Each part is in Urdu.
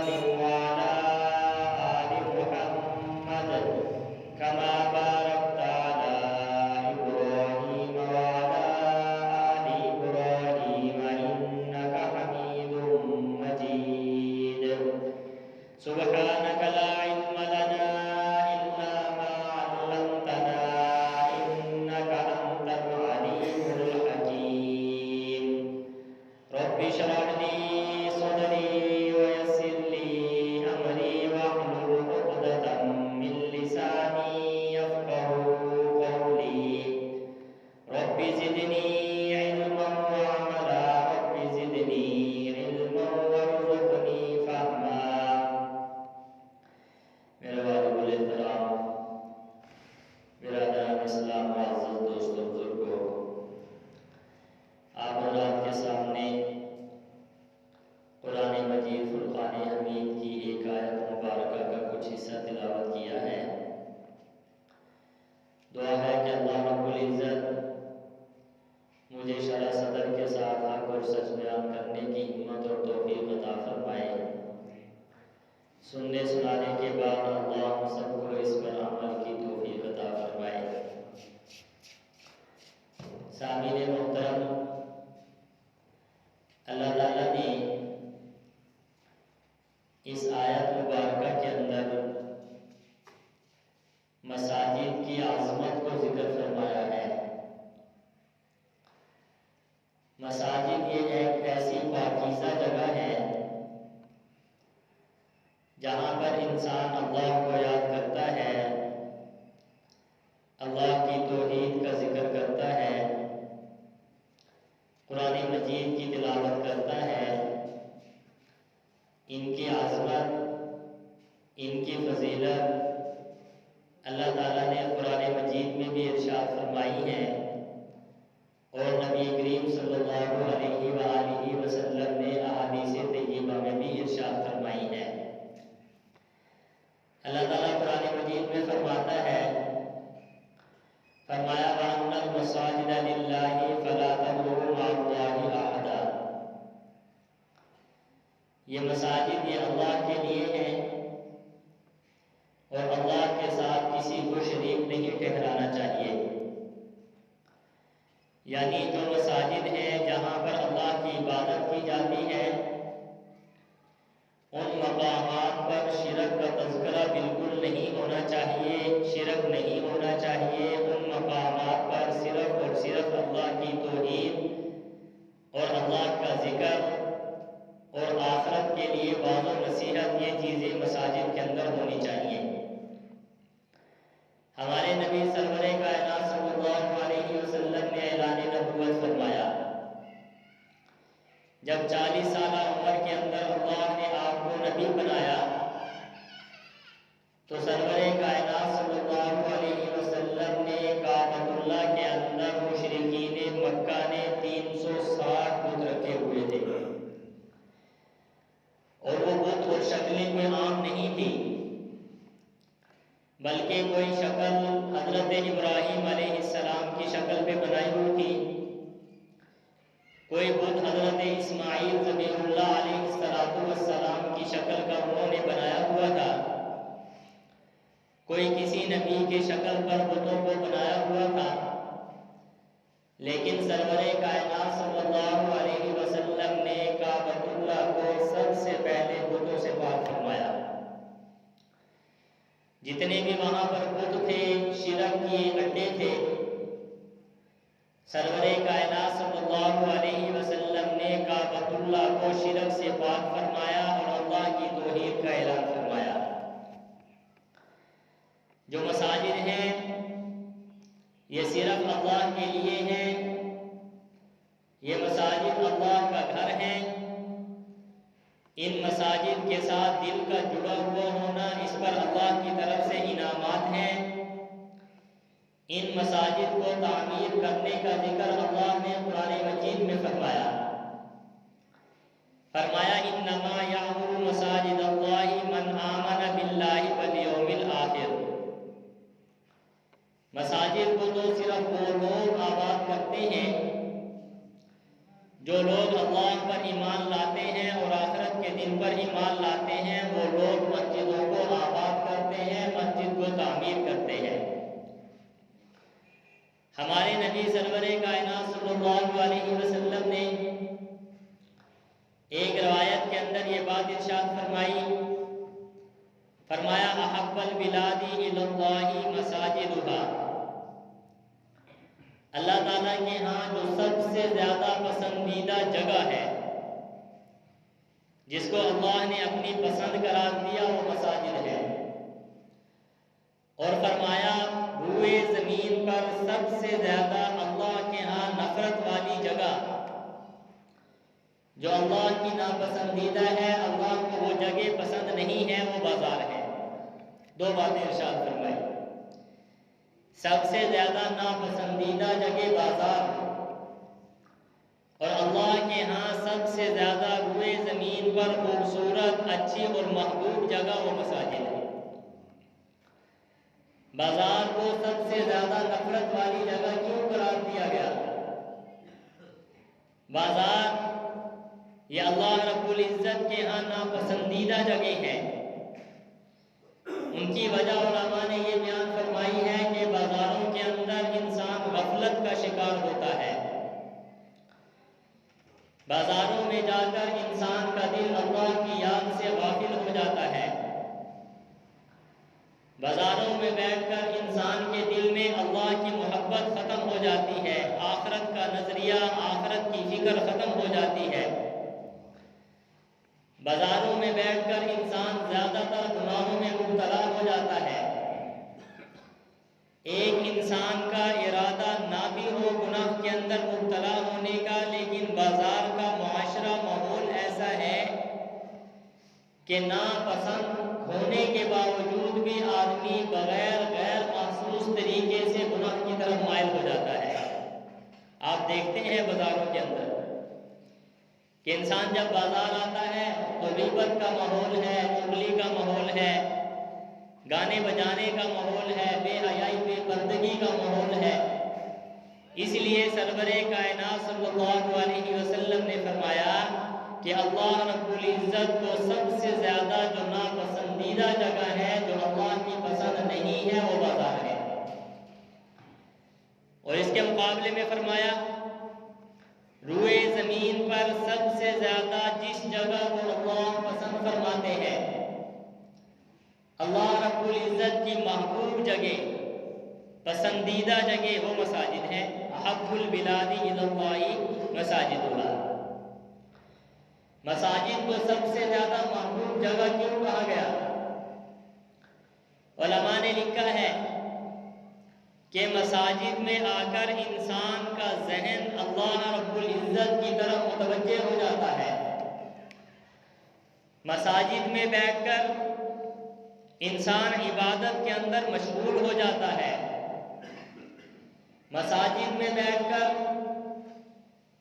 وعلى آل محمد كما باركت على إبراهيم وعلى آل إبراهيم إنك حميد مجيد. سبحانك لا علم لنا إلا ما علمتنا إنك أنت العليم الحكيم. رب اشرح لي صدري ويسر لي أمري واحلل عقدة من لساني يفقهوا قولي. رب زدني علما وعملا رب زدني علما وارزقني فهما. میرے واجب الاحترام برادران اسلام، معزز دوستوں، بزرگوں، آپ حضرات کے سامنے قرآن مجید فرقان حمید کی ایک آیت مبارکہ کا کچھ حصہ تلاوت کیا ہے۔ دعا ہے کہ اللہ رب العزت مجھے شرح صدر کے ساتھ حق اور سچ بیان کرنے کی ہمت اور توفیق عطا فرمائے۔ سننے سنانے کے بعد اللہ ہم سب کو اس پر عمل کی توفیق عطا فرمائے۔ سامعین محترم، اللہ تعالیٰ نے اس آیت مبارکہ کے اندر مساجد کی عظمت کو ذکر فرمایا ہے۔ مساجد یہ ایک ایسی پاکیزہ جگہ ہے جہاں پر انسان اللہ کو یاد کرتا ہے، اللہ کی توحید کا ذکر کرتا ہے، قرآن مجید کی تلاوت کرتا ہے۔ ان کی عظمت، ان کی فضیلت اللہ تعالیٰ نے قرآن مجید میں بھی ارشاد فرمائی ہے اور نبی کریم صلی اللہ علیہ وآلہ وسلم نے احادیث طیبہ میں بھی ارشاد فرمائی ہے۔ اللہ تعالیٰ قرآن مجید میں فرماتا ہے، فرمایا وَأَنَّ الْمَسَاجِدَ لِلَّهِ فَلَا تَدْعُوا مَعَ اللَّهِ أَحَدًا۔ یہ مساجد یہ اللہ کے لیے ہیں اور اللہ کے ساتھ کسی کو شریک نہیں ٹھہرانا چاہیے۔ یعنی جو مساجد ہیں جہاں پر اللہ کی عبادت کی جاتی ہے، ان مقامات پر شرک کا تذکرہ بالکل نہیں ہونا چاہیے، شرک نہیں ہونا چاہیے۔ ان مقامات پر صرف اور صرف اللہ کی توحید اور اللہ کا ذکر اور آخرت کے لیے وعظ و نصیحت، یہ چیزیں مساجد کے اندر ہونی چاہیے۔ ہمارے نبی سرور کائنات صلی اللہ علیہ وسلم نے اعلان نبوت فرمایا۔ جب 40 سالہ عمر کے اندر اللہ نے آپ کو نبی بنایا تو سرور کائنات صلی اللہ علیہ وسلم نے کعبۃ اللہ کے اندر مشرکین مکہ نے 360 بت رکھے ہوئے تھے، اور وہ بت اور شکلیں کوئی عام نہیں تھی، بلکہ کوئی شکل حضرت ابراہیم علیہ السلام کی شکل پہ بنائی ہوئی تھی، کوئی بت حضرت اسماعیل ذبیح اللہ علیہ السلام کی شکل کا انہوں نے بنایا ہوا تھا، کوئی کسی نبی کے شکل پر بتوں کو بنایا ہوا تھا۔ لیکن سرور کائنات صلی اللہ علیہ وسلم نے کعبۃ اللہ کو سب سے پہلے بتوں سے پاک فرمایا۔ جتنے بھی وہاں پر بت تھے، شرک کے اڈے تھے، سرور کائنات صلی اللہ علیہ وسلم نے کعبۃ اللہ کو شرک سے پاک فرمایا اور اللہ کی توحید کا اعلان فرمایا۔ جو مساجد ہیں یہ صرف اللہ کے لیے ہیں، یہ مساجد اللہ کا گھر ہیں۔ ان مساجد کے ساتھ دل کا جڑا ہوا ہونا، اس پر اللہ کی طرف سے انعامات ہیں۔ ان مساجد کو تعمیر کرنے کا ذکر اللہ نے قرآن مجید میں فرمایا۔ فرمایا انما یعمر مساجد اللہ من آمن باللہ والیوم الآخر۔ مساجد کو تو صرف وہ لوگ آباد کرتے ہیں جو لوگ اللہ پر ایمان لاتے ہیں اور آخرت کے دن پر ایمان لاتے ہیں وہ لوگ مسجدوں کو آباد کرتے ہیں، مسجد کو تعمیر کرتے ہیں۔ ہمارے نبی سرور کائنات صلی اللہ علیہ وسلم نے ایک روایت کے اندر یہ بات ارشاد فرمایا احب البلاد الی اللہ مساجدھا، اللہ تعالیٰ کے ہاں جو سب سے زیادہ پسندیدہ جگہ ہے جس کو اللہ نے اپنی پسند قرار دیا وہ مساجد ہے، اور فرمایا روئے زمین پر سب سے زیادہ اللہ کے ہاں نفرت والی جگہ جو اللہ کی ناپسندیدہ ہے، اللہ کو وہ جگہ پسند نہیں ہے، وہ بازار ہے۔ دو باتیں ارشاد فرمائی، سب سے زیادہ ناپسندیدہ جگہ بازار اور اللہ کے ہاں سب سے زیادہ روئے زمین پر خوبصورت اچھی اور محبوب جگہ وہ مساجد ہے۔ بازار کو سب سے زیادہ نفرت والی جگہ کیوں قرار دیا گیا؟ بازار یہ اللہ رب العزت کے ہاں ناپسندیدہ جگہ ہے۔ ان کی وجہ علماء نے یہ بیان فرمائی ہے کہ بازاروں کے اندر انسان غفلت کا شکار ہوتا ہے، بازاروں میں جا کر انسان کا دل اللہ کی یاد سے غافل ہو جاتا ہے، بازاروں میں بیٹھ کر انسان کے دل میں اللہ کی محبت ختم ہو جاتی ہے، آخرت کا نظریہ، آخرت کی فکر ختم ہو جاتی ہے۔ بازاروں میں بیٹھ کر انسان زیادہ تر گناہوں میں مبتلا ہو جاتا ہے۔ ایک انسان کا ارادہ نہ بھی ہو گناہ کے اندر مبتلا ہونے کا، لیکن بازار کا معاشرہ ماحول ایسا ہے کہ ناپسند ہونے کے باوجود بھی آدمی بغیر غیر محسوس طریقے سے گناہ کی طرف مائل ہو جاتا ہے۔ آپ دیکھتے ہیں بازاروں کے اندر کہ انسان جب بازار آتا ہے تو غیبت کا ماحول ہے، چغلی کا ماحول ہے، گانے بجانے کا ماحول ہے، بے حیائی بے پردگی کا ماحول ہے۔ اس لیے سرور کائنات صلی اللہ علیہ وسلم نے فرمایا کہ اللہ رب العزت کو سب سے زیادہ جو ناپسندیدہ جگہ ہے، جو اللہ کی پسند نہیں ہے، وہ بازار ہے۔ اور اس کے مقابلے میں فرمایا روئے زمین پر سب سے زیادہ جس جگہ کو اللہ پسند فرماتے ہیں، اللہ رب العزت کی محبوب جگہ، پسندیدہ جگہ، وہ مساجد ہے۔ احب البلاد الی اللہ مساجدھا، مساجد کو سب سے زیادہ محبوب جگہ کیوں کہا گیا؟ علماء نے لکھا ہے کہ مساجد میں آ کر انسان کا ذہن اللہ رب العزت کی طرف متوجہ ہو جاتا ہے۔ مساجد میں بیٹھ کر انسان عبادت کے اندر مشغول ہو جاتا ہے۔ مساجد میں بیٹھ کر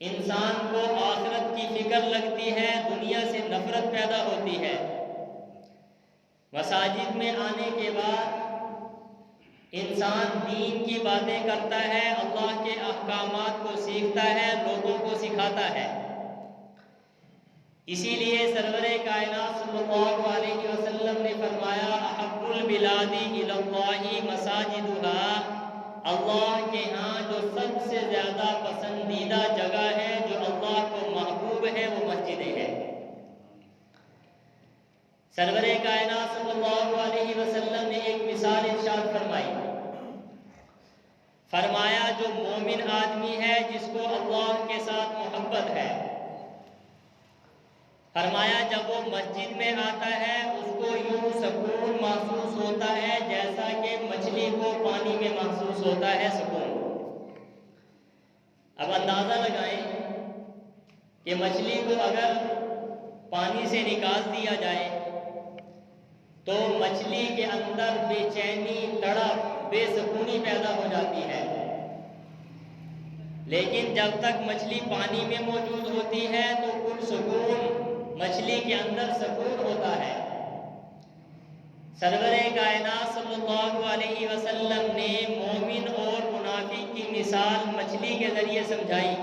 انسان کو آخرت کی فکر لگتی ہے، دنیا سے نفرت پیدا ہوتی ہے۔ مساجد میں آنے کے بعد انسان دین کی باتیں کرتا ہے، اللہ کے احکامات کو سیکھتا ہے، لوگوں کو سکھاتا ہے۔ اسی لیے سرور کائنات صلی اللہ علیہ وسلم نے فرمایا احب البلاد الی اللہ مساجدھا، اللہ کے ہاں جو سب سے زیادہ پسندیدہ جگہ ہے، جو اللہ کو محبوب ہے، وہ مسجدیں ہیں۔ سرور کائنات صلی اللہ علیہ وسلم نے ایک مثال ارشاد فرمایا جو مومن آدمی ہے جس کو اللہ کے ساتھ محبت ہے، فرمایا جب وہ مسجد میں آتا ہے اس کو یوں سکون محسوس ہوتا ہے جیسا کہ مچھلی کو پانی میں محسوس ہوتا ہے سکون۔ اب اندازہ لگائیں کہ مچھلی کو اگر پانی سے نکال دیا جائے تو مچھلی کے اندر بے چینی، تڑپ، بے سکونی پیدا ہو جاتی ہے، لیکن جب تک مچھلی پانی میں موجود ہوتی ہے تو پرسکون مچھلی کے اندر سکون ہوتا ہے۔ سرور کائنات صلی اللہ علیہ وسلم نے مومن اور منافق کی مثال مچھلی کے ذریعے سمجھائی۔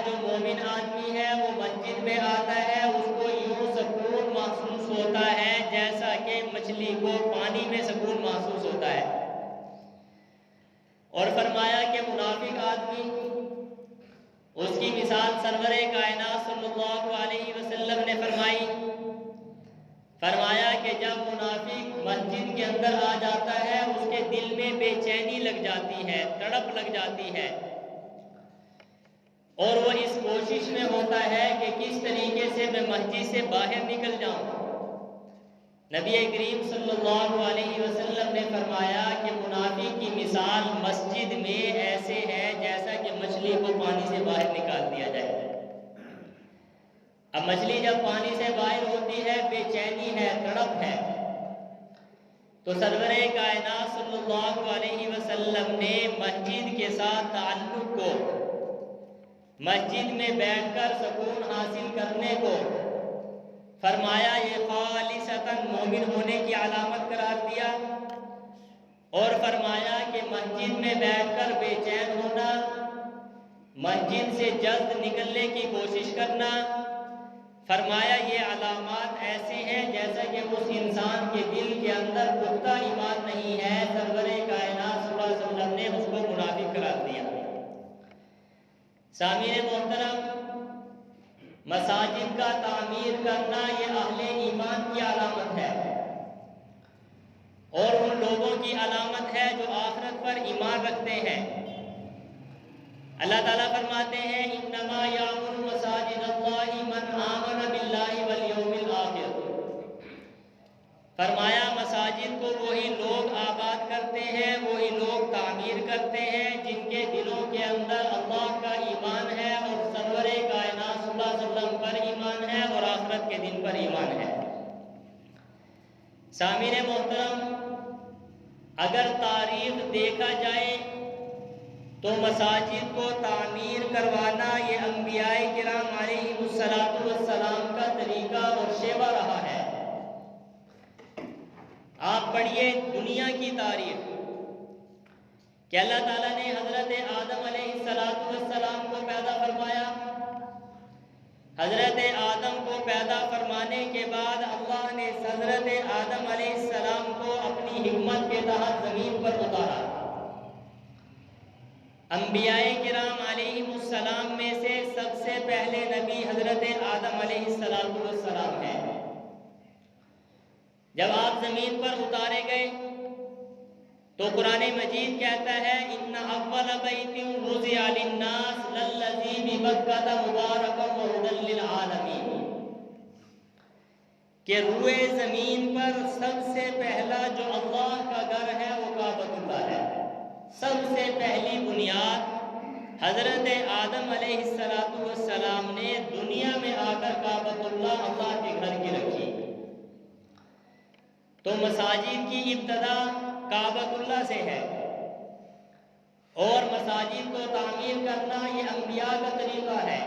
جو مومن آدمی ہے وہ مسجد میں آتا ہے اس کو یوں سکون محسوس ہوتا ہے جیسا کہ مچھلی کو پانی میں سکون محسوس ہوتا ہے۔ اور فرمایا کہ منافق آدمی، اس کی مثال سرور کائنات صلی اللہ علیہ وسلم نے فرمایا کہ جب منافق مسجد کے اندر آ جاتا ہے اس کے دل میں بے چینی لگ جاتی ہے، تڑپ لگ جاتی ہے، اور وہ اس کوشش میں ہوتا ہے کہ کس طریقے سے میں مسجد سے باہر نکل جاؤں۔ نبی کریم صلی اللہ علیہ وسلم نے فرمایا کہ منافق کی مثال مسجد میں ایسے ہے جیسا کہ مچھلی کو پانی سے باہر نکال دیا جائے۔ اب مچھلی جب پانی سے باہر ہوتی ہے بے چینی ہے، تڑپ ہے، تو سرور کائنات صلی اللہ علیہ وسلم نے مسجد کے ساتھ تعلق کو، مسجد میں بیٹھ کر سکون حاصل کرنے کو فرمایا یہ خالصتاً مومن ہونے کی علامت قرار دیا، اور فرمایا کہ مسجد میں بیٹھ کر بے چین ہونا، مسجد سے جلد نکلنے کی کوشش کرنا، فرمایا یہ علامات ایسے ہیں جیسا کہ اس انسان کے دل کے اندر پختہ ایمان نہیں ہے۔ سرور کائنات صلی اللہ علیہ وسلم نے اس کو منافق قرار دیا۔ سامعین محترم، مساجد کا تعمیر کرنا یہ اہل ایمان کی علامت ہے، اور ان لوگوں کی علامت ہے جو آخرت پر ایمان رکھتے ہیں۔ اللہ تعالیٰ فرماتے ہیں انما یعمر مساجد اللہ من آمن باللہ والیوم الآخر، فرمایا مساجد کو وہی لوگ آباد کرتے ہیں، وہی لوگ تعمیر کرتے ہیں جن کے دلوں کے اندر اللہ کا ایمان ہے، اور سرور کائنات صلی اللہ علیہ وسلم پر ایمان ہے، اور آخرت کے دن پر ایمان ہے۔ سامعین محترم، اگر تاریخ دیکھا جائے تو مساجد کو تعمیر کروانا یہ انبیاء کرام علیہ السلام کا طریقہ اور شیوہ رہا ہے۔ آپ پڑھیے دنیا کی تاریخ کہ اللہ تعالیٰ نے حضرت آدم علیہ السلام کو پیدا فرمایا۔ حضرت آدم کو پیدا فرمانے کے بعد اللہ نے حضرت آدم علیہ السلام کو اپنی حکمت کے تحت زمین پر اتارا۔ انبیاء کرام علیہ السلام میں سے سب سے پہلے نبی حضرت آدم علیہ السلام ہیں۔ جب آپ زمین پر اتارے گئے تو قرآن مجید کہتا ہے ان اول بیت وضع للناس للذی ببکۃ مبارکا وہدی للعالمین، کہ روئے زمین پر سب سے پہلا جو اللہ کا گھر ہے وہ کعبۃ اللہ ہے۔ سب سے پہلی بنیاد حضرت آدم علیہ السلام نے دنیا میں آ کر کعبۃ اللہ کے گھر کی رکھی۔ تو مساجد کی ابتدا کعبۃ اللہ سے ہے، اور مساجد کو تعمیر کرنا یہ انبیاء کا طریقہ ہے۔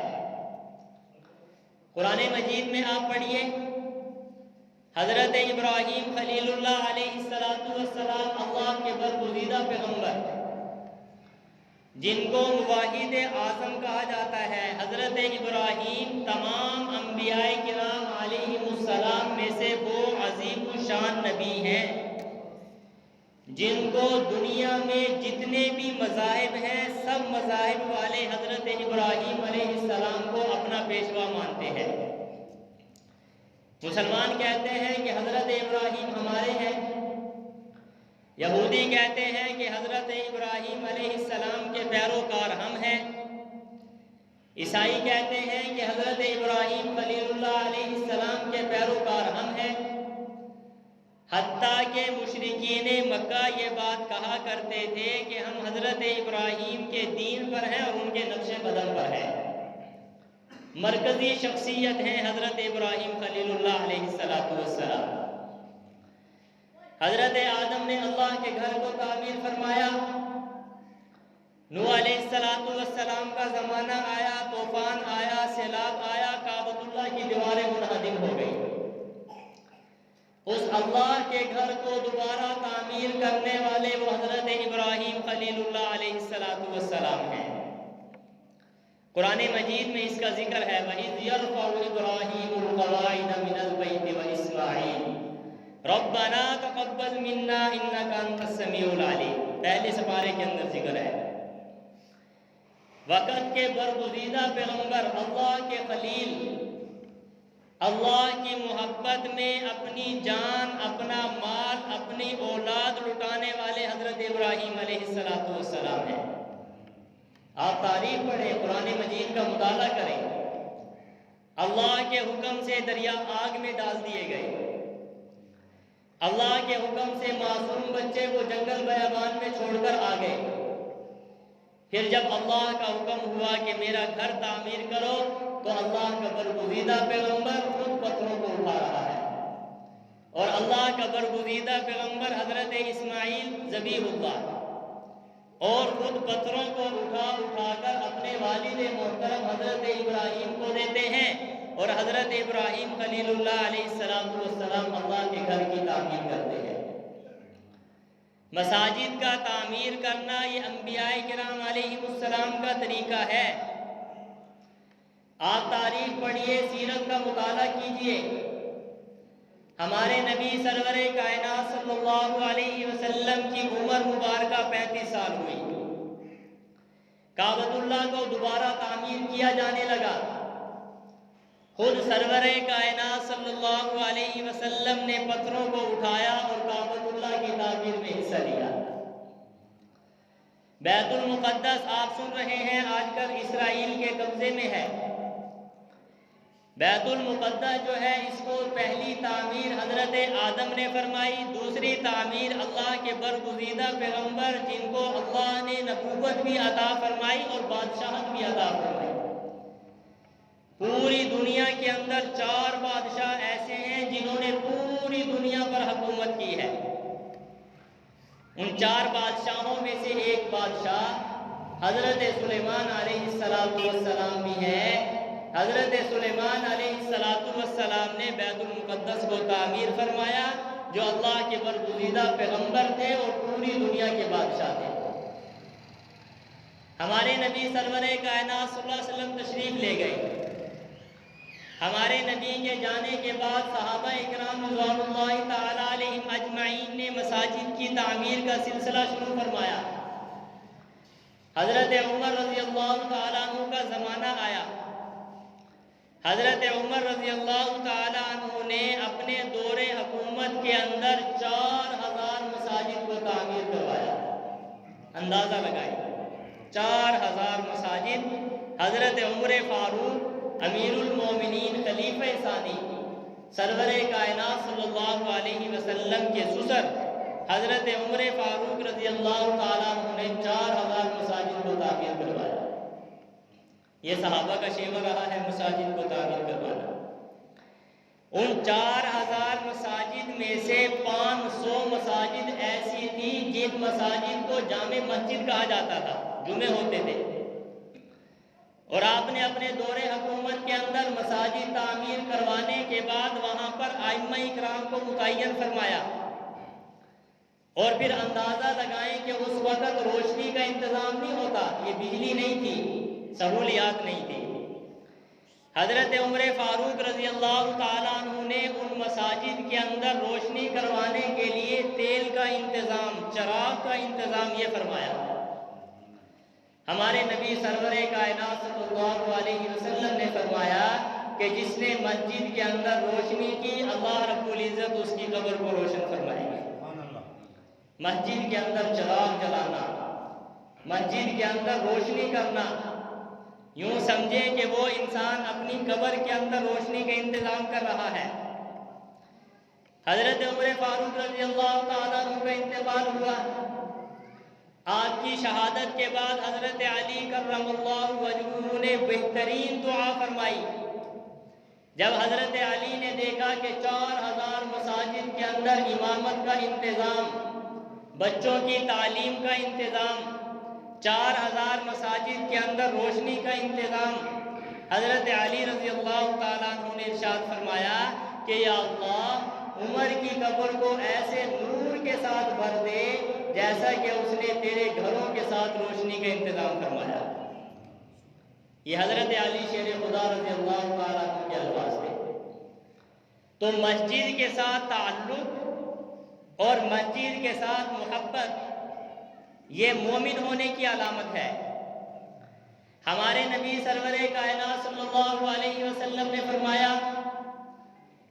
قرآن مجید میں آپ پڑھیے حضرت ابراہیم خلیل اللہ علیہ السلام اللہ کے برگزیدہ پیغمبر، جن کو مواحد اعظم کہا جاتا ہے، حضرت ابراہیم تمام انبیاء کرام علیہ السلام میں سے وہ عظیم الشان نبی ہیں جن کو دنیا میں جتنے بھی مذاہب ہیں سب مذاہب والے حضرت ابراہیم علیہ السلام کو اپنا پیشوا مانتے ہیں۔ مسلمان کہتے ہیں کہ حضرت ابراہیم ہمارے ہیں، یہودی کہتے ہیں کہ حضرت ابراہیم علیہ السلام کے پیروکار ہم ہیں، عیسائی کہتے ہیں کہ حضرت ابراہیم خلیل اللہ علیہ السلام کے پیروکار ہم ہیں، حتیٰ کہ مشرکین مکہ یہ بات کہا کرتے تھے کہ ہم حضرت ابراہیم کے دین پر ہیں اور ان کے نقش قدم پر ہیں۔ مرکزی شخصیت ہیں حضرت ابراہیم خلیل اللہ علیہ السلام۔ حضرت آدم نے اللہ کے گھر کو تعمیر فرمایا، نوح علیہ السلام کا زمانہ آیا، طوفان آیا، سیلاب آیا، کعبۃ اللہ کی دیواریں منہدم ہو گئی۔ اس اللہ کے گھر کو دوبارہ تعمیر کرنے والے وہ حضرت ابراہیم خلیل اللہ علیہ السلام ہیں۔ قرآن مجید میں اس کا ذکر ہے وَإِذْ يَرْفَعُ إِبْرَاهِيمُ الْقَوَاعِدَ مِنَ الْبَيْتِ وَإِسْمَاعِيلُ رَبَّنَا تَقَبَّلْ مِنَّا إِنَّكَ أَنْتَ السَّمِيعُ الْعَلِيمُ۔ پہلے سپارے کے اندر ذکر ہے وقت کے برگزیدہ پیغمبر، اللہ کے خلیل، اللہ کی محبت میں اپنی جان، اپنا مال، اپنی اولاد لٹانے والے حضرت ابراہیم علیہ السلام ہیں۔ آپ تاریخ پڑھیں، قرآن مجید کا مطالعہ کریں۔ اللہ کے حکم سے دریا آگ میں ڈال دیے گئے، اللہ کے حکم سے معصوم بچے کو جنگل بیابان میں چھوڑ کر آ گئے۔ پھر جب اللہ کا حکم ہوا کہ میرا گھر تعمیر کرو تو اللہ کا برگزیدہ پیغمبر خود پتھروں کو اٹھا رہا ہے، اور اللہ کا برگزیدہ پیغمبر حضرت اسماعیل ذبیح اللہ، اور خود پتھروں کو اٹھا کر اپنے والد محترم حضرت ابراہیم کو دیتے ہیں، اور حضرت ابراہیم خلیل اللہ علیہ السلام اللہ کے گھر کی تعمیر کرتے ہیں۔ مساجد کا تعمیر کرنا یہ انبیاء کرام علیہ السلام کا طریقہ ہے۔ آپ تاریخ پڑھیے، سیرت کا مطالعہ کیجئے۔ ہمارے نبی سرور کائنات صلی اللہ علیہ وسلم کی عمر مبارکہ 35 سال ہوئی، کعبۃ اللہ کو دوبارہ تعمیر کیا جانے لگا۔ خود سرور کائنات صلی اللہ علیہ وسلم نے پتھروں کو اٹھایا اور کعبۃ اللہ کی تعمیر میں حصہ لیا۔ بیت المقدس آپ سن رہے ہیں آج کل اسرائیل کے قبضے میں ہے۔ بیت المقدس جو ہے، اس کو پہلی تعمیر حضرت آدم نے فرمائی، دوسری تعمیر اللہ کے برگزیدہ پیغمبر جن کو اللہ نے نبوت بھی عطا فرمائی اور بادشاہت بھی عطا فرمائی۔ پوری دنیا کے اندر 4 بادشاہ ایسے ہیں جنہوں نے پوری دنیا پر حکومت کی ہے۔ ان 4 بادشاہوں میں سے ایک بادشاہ حضرت سلیمان علیہ السلام بھی ہے۔ حضرت سلیمان علیہ السلام نے بیت المقدس کو تعمیر فرمایا، جو اللہ کے برگزیدہ پیغمبر تھے اور پوری دنیا کے بادشاہ تھے۔ ہمارے نبی سرور کائنات صلی اللہ علیہ وسلم تشریف لے گئے۔ ہمارے نبی کے جانے کے بعد صحابہ اکرام رضوان اللہ تعالی علیہم اجمعین نے مساجد کی تعمیر کا سلسلہ شروع فرمایا۔ حضرت عمر رضی اللہ تعالیٰ عنہ کا زمانہ آیا۔ حضرت عمر رضی اللہ تعالیٰ عنہ نے اپنے دور حکومت کے اندر 4000 مساجد کو تعمیر کروایا۔ اندازہ لگائیں، 4000 مساجد حضرت عمر فاروق امیر المومنین خلیفہ ثانی سرور کائنات صلی اللہ علیہ وسلم کے سسر حضرت عمر فاروق رضی اللہ تعالیٰ عنہ نے 4000 مساجد کو تعمیر کروایا۔ یہ صحابہ کا شیوہ رہا ہے مساجد کو تعمیر کروانا۔ ان 4000 مساجد میں سے 500 مساجد ایسی تھی جن مساجد کو جامع مسجد کہا جاتا تھا، جمعے ہوتے تھے، اور آپ نے اپنے دور حکومت کے اندر مساجد تعمیر کروانے کے بعد وہاں پر ائمہ اکرام کو متعین فرمایا۔ اور پھر اندازہ لگائیں کہ اس وقت روشنی کا انتظام نہیں ہوتا، یہ بجلی نہیں تھی، سہولیات نہیں تھی۔ حضرت عمر فاروق رضی اللہ تعالیٰ عنہ نے ان مساجد کے اندر روشنی کروانے کے لیے تیل کا انتظام، چراغ کا انتظام یہ فرمایا۔ ہمارے نبی سرور کائنات صلی اللہ علیہ وسلم نے فرمایا کہ جس نے مسجد کے اندر روشنی کی، اللہ رب العزت اس کی قبر کو روشن فرمائیں گے۔ مسجد کے اندر چراغ جلانا، مسجد کے اندر روشنی کرنا، یوں سمجھیں کہ وہ انسان اپنی قبر کے اندر روشنی کا انتظام کر رہا ہے۔ حضرت عمر فاروق رضی اللہ تعالیٰ عنہ کا انتقال ہوا۔ آپ کی شہادت کے بعد حضرت علی کرم اللہ وجہہ نے بہترین دعا فرمائی۔ جب حضرت علی نے دیکھا کہ 4000 مساجد کے اندر امامت کا انتظام، بچوں کی تعلیم کا انتظام، 4000 مساجد کے اندر روشنی کا انتظام، حضرت علی رضی اللہ تعالیٰ عنہ نے ارشاد فرمایا کہ یا اللہ، عمر کی قبر کو ایسے نور کے ساتھ بھر دے جیسا کہ اس نے تیرے گھروں کے ساتھ روشنی کا انتظام فرمایا۔ یہ حضرت علی شیر خدا رضی اللہ تعالیٰ عنہ کے الفاظ تھے۔ تو مسجد کے ساتھ تعلق اور مسجد کے ساتھ محبت یہ مومن ہونے کی علامت ہے۔ ہمارے نبی سرور کائنات صلی اللہ علیہ وسلم نے فرمایا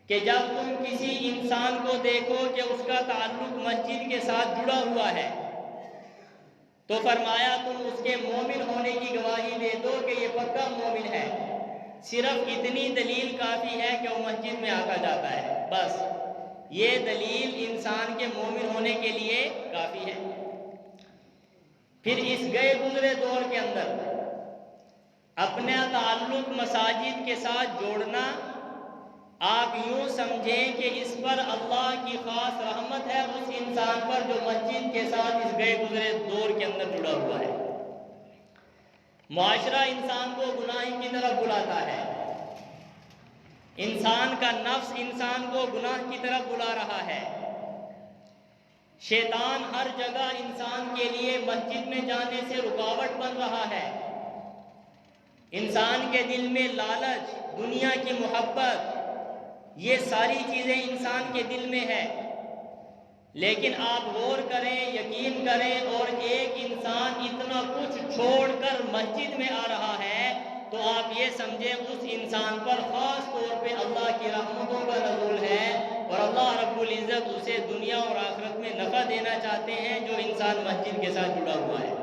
کہ جب تم کسی انسان کو دیکھو کہ اس کا تعلق مسجد کے ساتھ جڑا ہوا ہے تو فرمایا تم اس کے مومن ہونے کی گواہی دے دو کہ یہ پکا مومن ہے، صرف اتنی دلیل کافی ہے کہ وہ مسجد میں آتا جاتا ہے، بس یہ دلیل انسان کے مومن ہونے کے لیے کافی ہے۔ پھر اس گئے گزرے دور کے اندر اپنا تعلق مساجد کے ساتھ جوڑنا آپ یوں سمجھیں کہ اس پر اللہ کی خاص رحمت ہے اس انسان پر جو مسجد کے ساتھ اس گئے گزرے دور کے اندر جڑا ہوا ہے۔ معاشرہ انسان کو گناہ کی طرف بلاتا ہے، انسان کا نفس انسان کو گناہ کی طرف بلا رہا ہے، شیطان ہر جگہ انسان کے لیے مسجد میں جانے سے رکاوٹ بن رہا ہے۔ انسان کے دل میں لالچ، دنیا کی محبت، یہ ساری چیزیں انسان کے دل میں ہے، لیکن آپ غور کریں، یقین کریں، اور ایک انسان اتنا کچھ چھوڑ کر مسجد میں آ رہا ہے تو آپ یہ سمجھیں اس انسان پر خاص طور پہ اللہ کی رحمتوں کا نزول ہے اور اللہ رب العزت اسے دنیا اور آخرت میں نفع دینا چاہتے ہیں جو انسان مسجد کے ساتھ جڑا ہوا ہے۔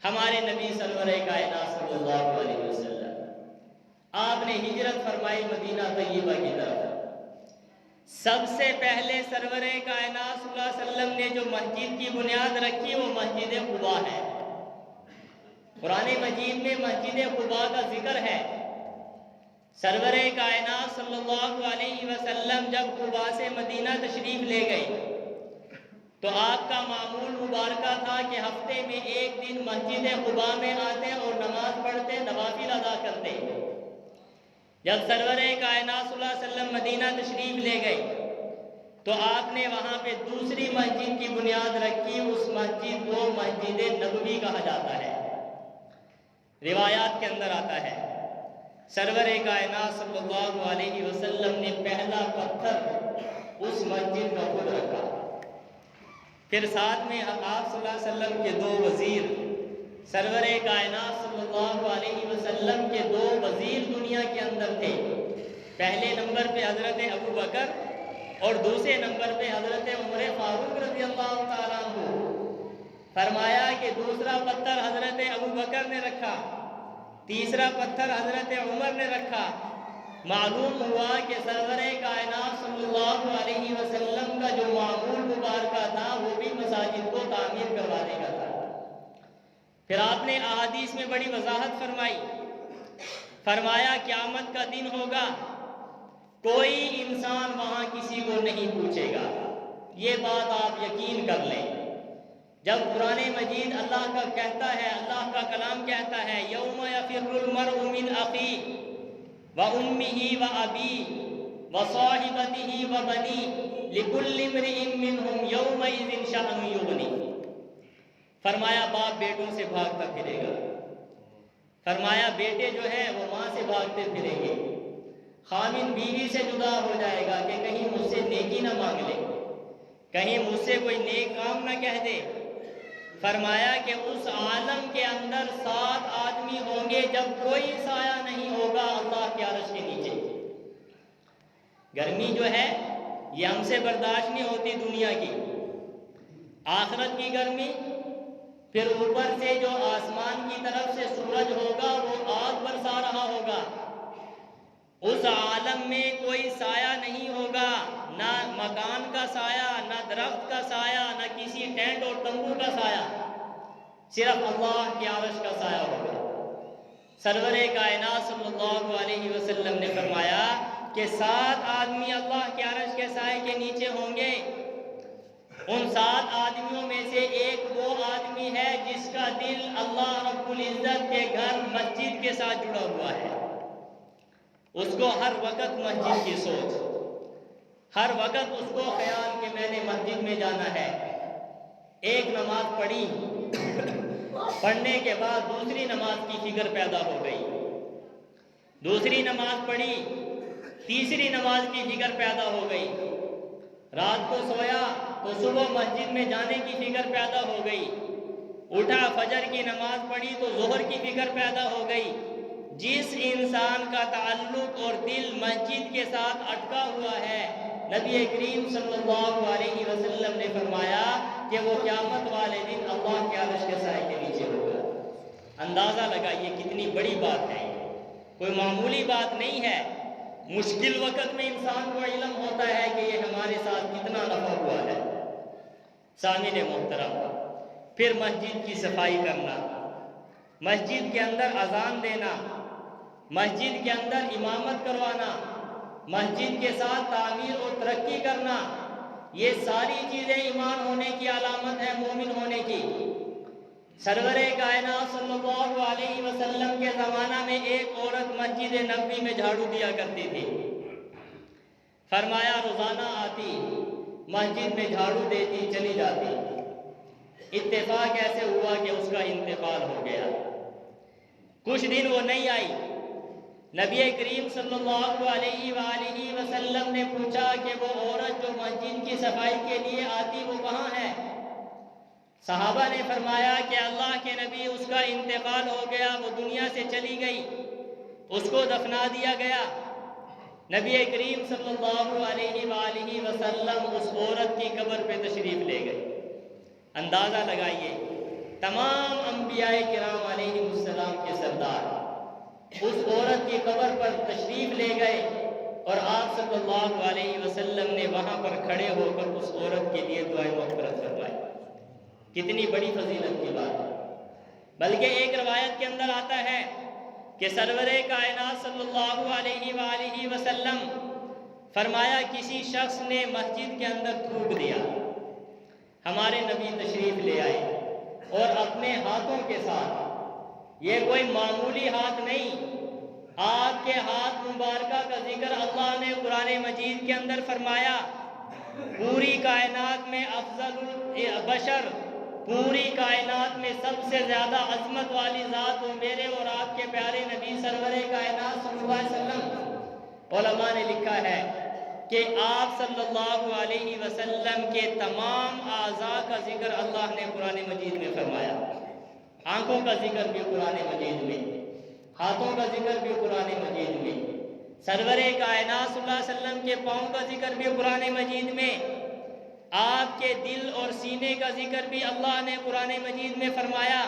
ہمارے نبی سرور کائنات صلی اللہ علیہ وسلم آپ نے ہجرت فرمائی مدینہ طیبہ کی طرف۔ سب سے پہلے سرور کائنات صلی اللہ علیہ وسلم نے جو مسجد کی بنیاد رکھی وہ مسجد قباء ہے۔ قرآن مجید میں مسجد قباء کا ذکر ہے۔ سرور کائنات صلی اللہ علیہ وسلم جب قباء سے مدینہ تشریف لے گئے تو آپ کا معمول مبارکہ تھا کہ ہفتے میں ایک دن مسجد قباء میں آتے اور نماز پڑھتے، نوافل ادا کرتے۔ جب سرور کائنات صلی اللہ علیہ وسلم مدینہ تشریف لے گئے تو آپ نے وہاں پہ دوسری مسجد کی بنیاد رکھی، اس مسجد کو مسجد نبوی کہا جاتا ہے۔ روایات کے اندر آتا ہے سرور کائنات صلی اللہ علیہ وسلم نے پہلا پتھر اس مسجد کا خود رکھا، پھر ساتھ میں آپ صلی اللہ علیہ وسلم کے دو وزیر، سرور کائنات صلی اللہ علیہ وسلم کے دو وزیر دنیا کے اندر تھے۔ پہلے نمبر پہ حضرت ابو بکر اور دوسرے نمبر پہ حضرت عمر فاروق رضی اللہ تعالیٰ عنہ۔ فرمایا کہ دوسرا پتھر حضرت ابو بکر نے رکھا، تیسرا پتھر حضرت عمر نے رکھا۔ معلوم ہوا کہ سرور کائنات صلی اللہ علیہ وسلم کا جو معمول مبارکہ تھا وہ بھی مساجد کو تعمیر کروانے کا تھا۔ پھر آپ نے احادیث میں بڑی وضاحت فرمائی، فرمایا قیامت کا دن ہوگا، کوئی انسان وہاں کسی کو نہیں پوچھے گا، یہ بات آپ یقین کر لیں۔ جب قرآن مجید اللہ کا کہتا ہے، اللہ کا کلام کہتا ہے یوم یفر المرء من اخیہ وامہ وابیہ وصاحبتہ وبنیہ لکل امرئ منہم یومئذ شأن یغنیہ۔ فرمایا باپ بیٹوں سے بھاگتا پھرے گا، فرمایا بیٹے جو ہے وہ ماں سے بھاگتے پھریں گے، خامن بیوی سے جدا ہو جائے گا کہ کہیں مجھ سے نیکی نہ مانگ لے، کہیں مجھ سے کوئی نیک کام نہ کہہ دے۔ فرمایا کہ اس عالم کے اندر 7 آدمی ہوں گے جب کوئی سایہ نہیں ہوگا اللہ کے عرش کے نیچے۔ گرمی جو ہے یہ ہم سے برداشت نہیں ہوتی دنیا کی، آخرت کی گرمی، پھر اوپر سے جو آسمان کی طرف سے سورج ہوگا وہ آگ برسا رہا ہوگا۔ اس عالم میں کوئی سایہ نہیں ہوگا، نہ مکان کا سایہ، نہ درخت کا سایہ، نہ کسی ٹینٹ اور تمبو کا سایہ، صرف اللہ کے عرش کا سایہ ہوگا۔ سرور کائنات صلی اللہ علیہ وسلم نے فرمایا کہ 7 آدمی اللہ کے عرش کے سائے کے نیچے ہوں گے۔ ان 7 آدمیوں میں سے ایک وہ آدمی ہے جس کا دل اللہ رب العزت کے گھر مسجد کے ساتھ جڑا ہوا ہے۔ اس کو ہر وقت مسجد کی سوچ، ہر وقت اس کو خیال کہ میں نے مسجد میں جانا ہے۔ ایک نماز پڑھی پڑھنے کے بعد دوسری نماز کی فکر پیدا ہو گئی، دوسری نماز پڑھی، تیسری نماز کی فکر پیدا ہو گئی، رات کو سویا تو صبح مسجد میں جانے کی فکر پیدا ہو گئی، اٹھا فجر کی نماز پڑھی تو ظہر کی فکر پیدا ہو گئی۔ جس انسان کا تعلق اور دل مسجد کے ساتھ اٹکا ہوا ہے، نبی کریم صلی اللہ علیہ وسلم نے فرمایا کہ وہ قیامت والے دن اللہ کے عرش کے سائے کے نیچے ہوگا۔ اندازہ لگائیے کتنی بڑی بات ہے، کوئی معمولی بات نہیں ہے۔ مشکل وقت میں انسان کو علم ہوتا ہے کہ یہ ہمارے ساتھ کتنا نفع ہوا ہے۔ سامعین محترم، پھر مسجد کی صفائی کرنا، مسجد کے اندر اذان دینا، مسجد کے اندر امامت کروانا، مسجد کے ساتھ تعمیر اور ترقی کرنا، یہ ساری چیزیں ایمان ہونے کی علامت ہے، مومن ہونے کی۔ سرور کائنات صلی اللہ علیہ وسلم کے زمانہ میں ایک عورت مسجد نبوی میں جھاڑو دیا کرتی تھی۔ فرمایا روزانہ آتی، مسجد میں جھاڑو دیتی، چلی جاتی۔ اتفاق ایسے ہوا کہ اس کا انتقال ہو گیا۔ کچھ دن وہ نہیں آئی، نبی کریم صلی اللہ علیہ وآلہ وسلم نے پوچھا کہ وہ عورت جو مسجد کی صفائی کے لیے آتی وہ کہاں ہے؟ صحابہ نے فرمایا کہ اللہ کے نبی اس کا انتقال ہو گیا، وہ دنیا سے چلی گئی، اس کو دفنا دیا گیا۔ نبی کریم صلی اللہ علیہ وآلہ وسلم اس عورت کی قبر پہ تشریف لے گئے۔ اندازہ لگائیے، تمام انبیاء کرام علیہ السلام کے سردار اس عورت کی قبر پر تشریف لے گئے اور آپ صلی اللہ علیہ وسلم نے وہاں پر کھڑے ہو کر اس عورت کے لیے دعائیں مغفرت فرمائی۔ کتنی بڑی فضیلت کی بات ہے۔ بلکہ ایک روایت کے اندر آتا ہے کہ سرور کائنات صلی اللہ علیہ وآلہ وسلم فرمایا کسی شخص نے مسجد کے اندر تھوک دیا، ہمارے نبی تشریف لے آئے اور اپنے ہاتھوں کے ساتھ، یہ کوئی معمولی ہاتھ نہیں، آپ کے ہاتھ مبارکہ کا ذکر اللہ نے قرآن مجید کے اندر فرمایا، پوری کائنات میں افضل البشر، پوری کائنات میں سب سے زیادہ عظمت والی ذات وہ میرے اور آپ کے پیارے نبی سرور کائنات صلی اللہ علیہ وسلم۔ علماء نے لکھا ہے کہ آپ صلی اللہ علیہ وسلم کے تمام اعضاء کا ذکر اللہ نے قرآن مجید میں فرمایا۔ آنکھوں کا ذکر بھی قرآن مجید میں، ہاتھوں کا ذکر بھی قرآن مجید میں، سرور کائنات صلی اللہ علیہ وسلم کے پاؤں کا ذکر بھی قرآن مجید میں، آپ کے دل اور سینے کا ذکر بھی اللہ نے قرآن مجید میں فرمایا۔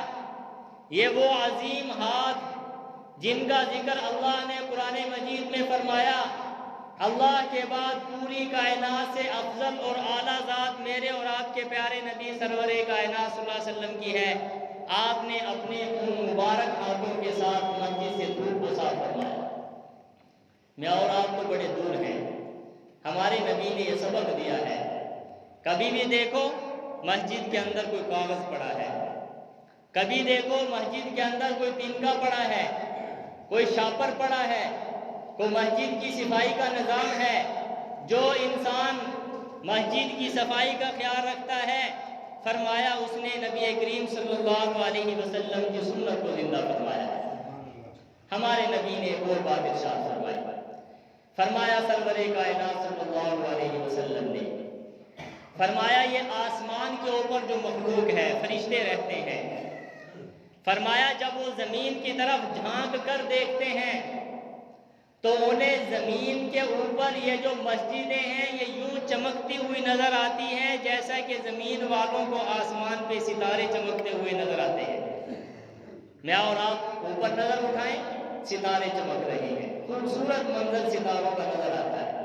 یہ وہ عظیم ہاتھ جن کا ذکر اللہ نے قرآن مجید میں فرمایا، اللہ کے بعد پوری کائنات سے افضل اور اعلیٰ ذات میرے اور آپ کے پیارے نبی سرور کائنات صلی اللہ علیہ وسلم کی ہے۔ آپ نے اپنے ان مبارک ہاتھوں کے ساتھ مسجد سے دھوپ کو صاف فرمایا۔ میں اور آپ تو بڑے دور ہیں، ہمارے نبی نے یہ سبق دیا ہے، کبھی بھی دیکھو مسجد کے اندر کوئی کاغذ پڑا ہے، کبھی دیکھو مسجد کے اندر کوئی تنکا پڑا ہے، کوئی شاپر پڑا ہے، کوئی مسجد کی صفائی کا نظام ہے، جو انسان مسجد کی صفائی کا خیال رکھتا ہے، فرمایا اس نے نبی کریم صلی اللہ علیہ وسلم کی سنت کو زندہ فرمایا ہے۔ ہمارے نبی نے وہ بات ارشاد فرمائی، فرمایا سرور کائنات صلی اللہ علیہ وسلم نے فرمایا یہ آسمان کے اوپر جو مخلوق ہے، فرشتے رہتے ہیں، فرمایا جب وہ زمین کی طرف جھانک کر دیکھتے ہیں تو انہیں زمین کے اوپر یہ جو مسجدیں ہیں یہ یوں چمکتی ہوئی نظر آتی ہیں جیسا کہ زمین والوں کو آسمان پہ ستارے چمکتے ہوئے نظر آتے ہیں۔ میں اور آپ اوپر نظر اٹھائیں، ستارے چمک رہے ہیں، خوبصورت منظر ستاروں کا نظر آتا ہے۔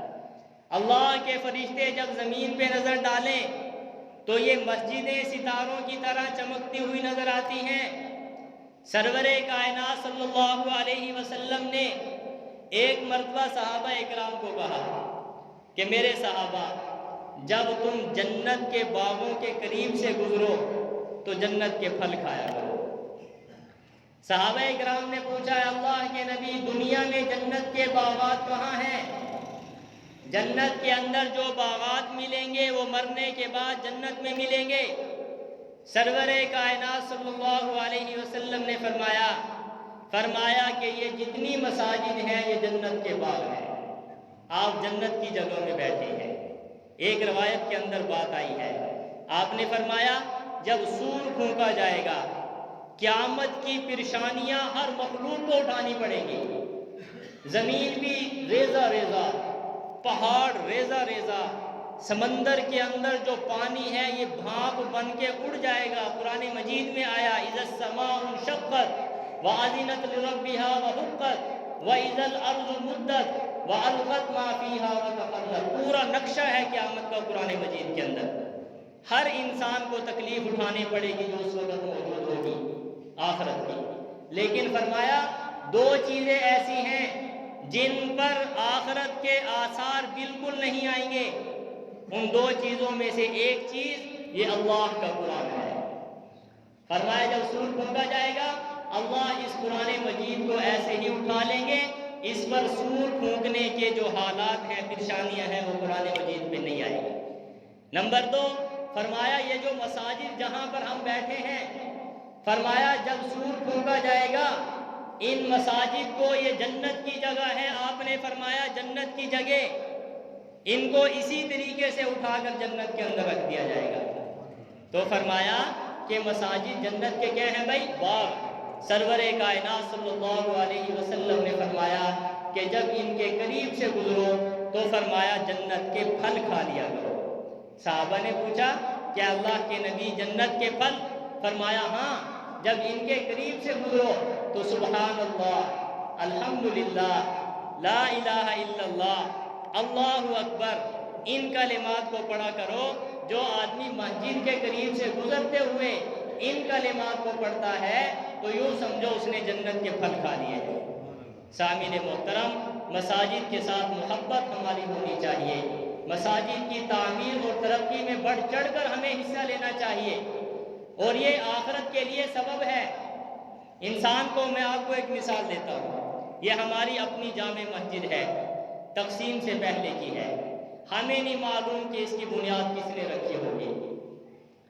اللہ کے فرشتے جب زمین پہ نظر ڈالیں تو یہ مسجدیں ستاروں کی طرح چمکتی ہوئی نظر آتی ہیں۔ سرور کائنات صلی اللہ علیہ وسلم نے ایک مرتبہ صحابہ اکرام کو کہا کہ میرے صحابہ، جب تم جنت کے باغوں کے قریب سے گزرو تو جنت کے پھل کھایا کرو۔ صحابہ اکرام نے پوچھا، اللہ کے نبی دنیا میں جنت کے باغات کہاں ہیں؟ جنت کے اندر جو باغات ملیں گے وہ مرنے کے بعد جنت میں ملیں گے۔ سرور کائنات صلی اللہ علیہ وسلم نے فرمایا کہ یہ جتنی مساجد ہیں یہ جنت کے باغ ہیں، آپ جنت کی جگہوں میں بیٹھے ہیں۔ ایک روایت کے اندر بات آئی ہے، آپ نے فرمایا جب سور پھونکا جائے گا، قیامت کی پریشانیاں ہر مخلوق کو اٹھانی پڑیں گی، زمین بھی ریزہ ریزہ، پہاڑ ریزہ ریزہ، سمندر کے اندر جو پانی ہے یہ بھاپ بن کے اڑ جائے گا۔ قرآن مجید میں آیا اذا السماء انشقت وَأَذِنَتْ لِرَبِّهَا وَحُقَّتْ وَإِذَا الْأَرْضُ مُدَّتْ وَأَلْقَتْ مَا فِيهَا وَتَخَلَّتْ۔ پورا نقشہ ہے قیامت کا قرآن مجید کے اندر۔ ہر انسان کو تکلیف اٹھانی پڑے گی جو اس وقت موجود ہوگی آخرت کی، لیکن فرمایا دو چیزیں ایسی ہیں جن پر آخرت کے آثار بالکل نہیں آئیں گے۔ ان دو چیزوں میں سے ایک چیز یہ اللہ کا قرآن ہے۔ فرمایا جب سور پھونکا جائے گا، اللہ اس قرآن مجید کو ایسے ہی اٹھا لیں گے، اس پر سور پھونکنے کے جو حالات ہیں، پریشانیاں ہیں، وہ قرآن مجید میں نہیں آئے گی۔ نمبر 2، فرمایا یہ جو مساجد جہاں پر ہم بیٹھے ہیں، فرمایا جب سور پھونکا جائے گا، ان مساجد کو یہ جنت کی جگہ ہے، آپ نے فرمایا جنت کی جگہ، ان کو اسی طریقے سے اٹھا کر جنت کے اندر رکھ دیا جائے گا۔ تو فرمایا کہ مساجد جنت کے کیا ہیں بھائی؟ باغ۔ سرور کائنات صلی اللہ علیہ وسلم نے فرمایا کہ جب ان کے قریب سے گزرو تو فرمایا جنت کے پھل کھا لیا کرو۔ صحابہ نے پوچھا کیا اللہ کے نبی جنت کے پھل؟ فرمایا ہاں، جب ان کے قریب سے گزرو تو سبحان اللہ، الحمدللہ، لا الہ الا اللہ، اللہ اکبر، ان کلمات کو پڑھا کرو۔ جو آدمی مسجد کے قریب سے گزرتے ہوئے ان کلمات کو پڑھتا ہے تو یوں سمجھو اس نے جنت کے پھل کھا لیے ہیں۔ سامعین محترم، مساجد کے ساتھ محبت ہماری ہونی چاہیے، مساجد کی تعمیر اور ترقی میں بڑھ چڑھ کر ہمیں حصہ لینا چاہیے، اور یہ آخرت کے لیے سبب ہے۔ انسان کو میں آپ کو ایک مثال دیتا ہوں، یہ ہماری اپنی جامع مسجد ہے، تقسیم سے پہلے کی ہے، ہمیں نہیں معلوم کہ اس کی بنیاد کس نے رکھی ہوگی۔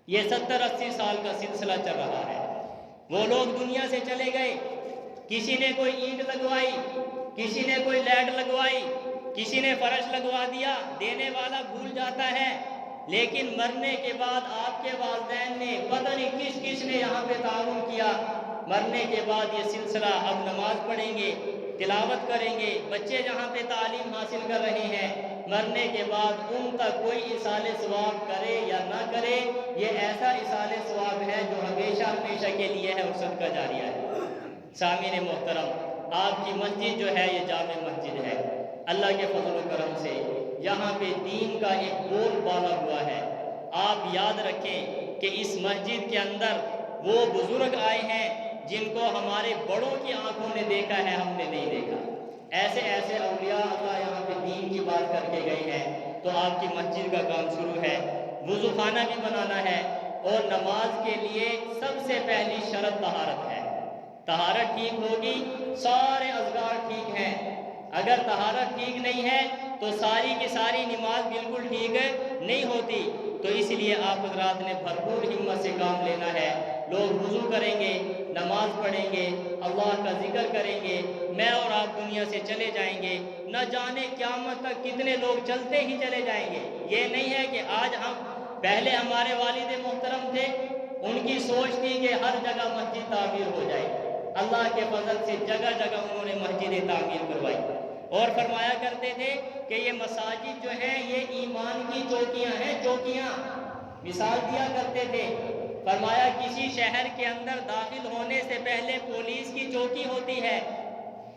یہ 70-80 سال کا سلسلہ چل رہا ہے، وہ لوگ دنیا سے چلے گئے، کسی نے کوئی اینٹ لگوائی، کسی نے کوئی لیڈ لگوائی، کسی نے فرش لگوا دیا، دینے والا بھول جاتا ہے، لیکن مرنے کے بعد آپ کے والدین نے پتہ نہیں کس کس نے یہاں پہ تعاون کیا، مرنے کے بعد یہ سلسلہ اب نماز پڑھیں گے، تلاوت کریں گے، بچے جہاں پہ تعلیم حاصل کر رہے ہیں، مرنے کے بعد ان تک کوئی ایصال ثواب کرے یا نہ کرے، یہ ایسا ایصال ثواب ہے جو ہمیشہ ہمیشہ کے لیے ہے اور صدقہ جاریہ ہے۔ سامعین محترم، آپ کی مسجد جو ہے یہ جامع مسجد ہے، اللہ کے فضل و کرم سے یہاں پہ دین کا ایک بول بالا ہوا ہے۔ آپ یاد رکھیں کہ اس مسجد کے اندر وہ بزرگ آئے ہیں جن کو ہمارے بڑوں کی آنکھوں نے دیکھا ہے، ہم نے نہیں دیکھا۔ ایسے ایسے اولیاء اللہ یہاں پہ دین کی بات کر کے گئے ہیں۔ تو آپ کی مسجد کا کام شروع ہے، وضو خانہ بھی بنانا ہے، اور نماز کے لیے سب سے پہلی شرط طہارت ہے۔ طہارت ٹھیک ہوگی، سارے اذکار ٹھیک ہیں۔ اگر طہارت ٹھیک نہیں ہے تو ساری کی ساری نماز بالکل ٹھیک نہیں ہوتی۔ تو اس لیے آپ حضرات نے بھرپور ہمت سے کام لینا ہے۔ لوگ وضو کریں گے، نماز پڑھیں گے، اللہ کا ذکر کریں گے، میں اور آپ دنیا سے چلے جائیں گے، نہ جانے قیامت تک کتنے لوگ چلتے ہی چلے جائیں گے۔ یہ نہیں ہے کہ آج پہلے ہمارے والد محترم تھے، ان کی سوچ تھی کہ ہر جگہ مسجد تعمیر ہو جائے، اللہ کے فضل سے جگہ جگہ انہوں نے مسجدیں تعمیر کروائی، اور فرمایا کرتے تھے کہ یہ مساجد جو ہیں یہ ایمان کی چوکیاں ہیں، چوکیاں مثال دیا کرتے تھے۔ فرمایا کسی شہر کے اندر داخل ہونے سے پہلے پولیس کی چوکی ہوتی ہے،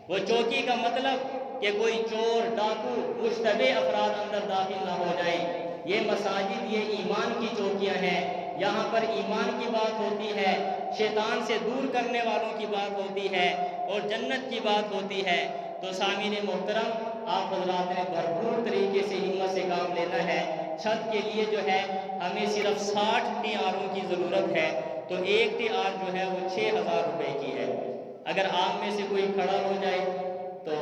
وہ چوکی کا مطلب کہ کوئی چور، ڈاکو، مشتبہ افراد اندر داخل نہ ہو جائیں۔ یہ مساجد یہ ایمان کی چوکیاں ہیں، یہاں پر ایمان کی بات ہوتی ہے، شیطان سے دور کرنے والوں کی بات ہوتی ہے، اور جنت کی بات ہوتی ہے۔ تو سامعین محترم، آپ حضرات نے بھرپور طریقے سے ہمت سے کام لینا ہے۔ چھت کے لیے جو ہے ہمیں صرف 60 ٹیاروں کی ضرورت ہے، تو ایک ٹیار جو ہے وہ 6000 روپے کی ہے۔ اگر آپ میں سے کوئی کھڑا ہو جائے تو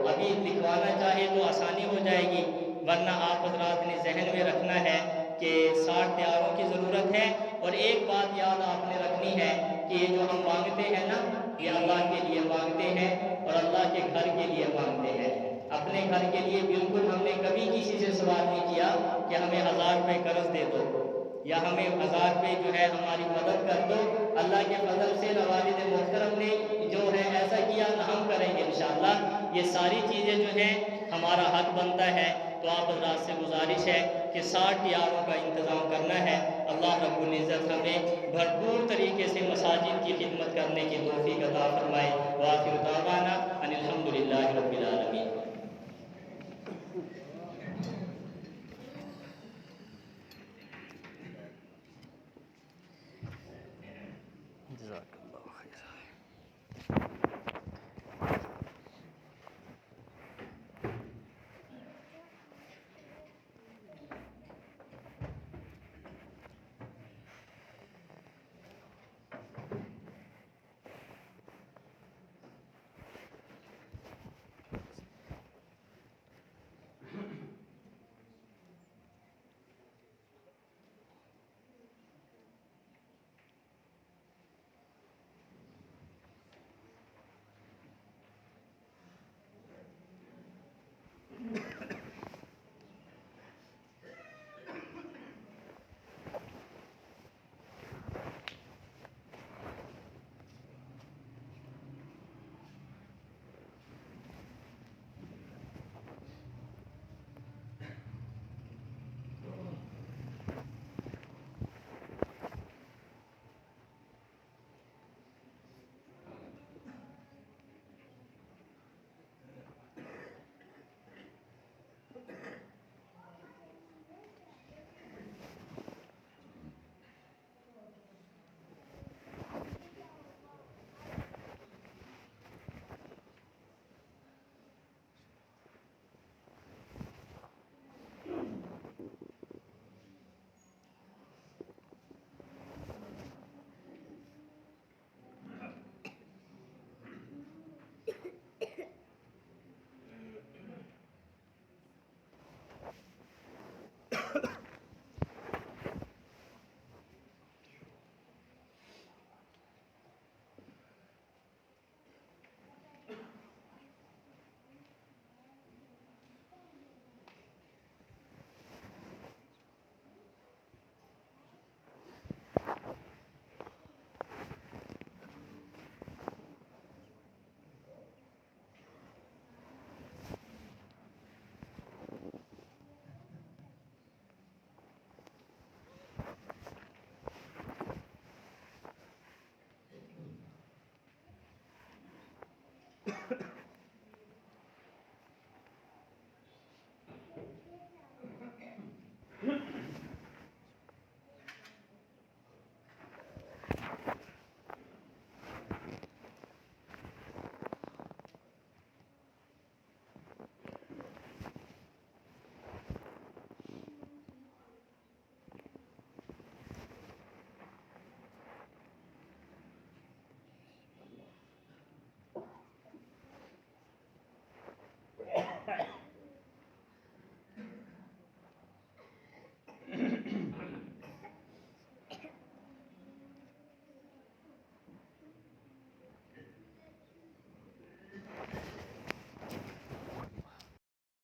ابھی لکھوانا چاہے تو آسانی ہو جائے گی، ورنہ آپ حضرات نے ذہن میں رکھنا ہے کہ 60 تیاروں کی ضرورت ہے. اور ایک بات یاد آپ نے رکھنی ہے کہ یہ جو ہم مانگتے ہیں نا، یہ اللہ کے لیے مانگتے ہیں اور اللہ کے گھر کے لیے مانگتے ہیں. اپنے گھر کے لیے بالکل ہم نے کبھی کسی سے سوال نہیں کیا کہ ہمیں 1000 روپے قرض دے دو یا ہمیں 1000 روپے جو ہے ہماری مدد کر دو. اللہ کے فضل سے والد محترم نے جو ہے ایسا کیا، نہ ہم کریں گے انشاءاللہ. یہ ساری چیزیں جو ہیں ہمارا حق بنتا ہے. تو آپ حضرات سے گزارش ہے کہ 60 تیاروں کا انتظام کرنا ہے. اللہ رب العزت ہمیں بھرپور طریقے سے مساجد کی خدمت کرنے کی توفیق عطا فرمائے. وآخر دعوانا ان الحمدللہ رب العالمین. جزاک اللہ خیر.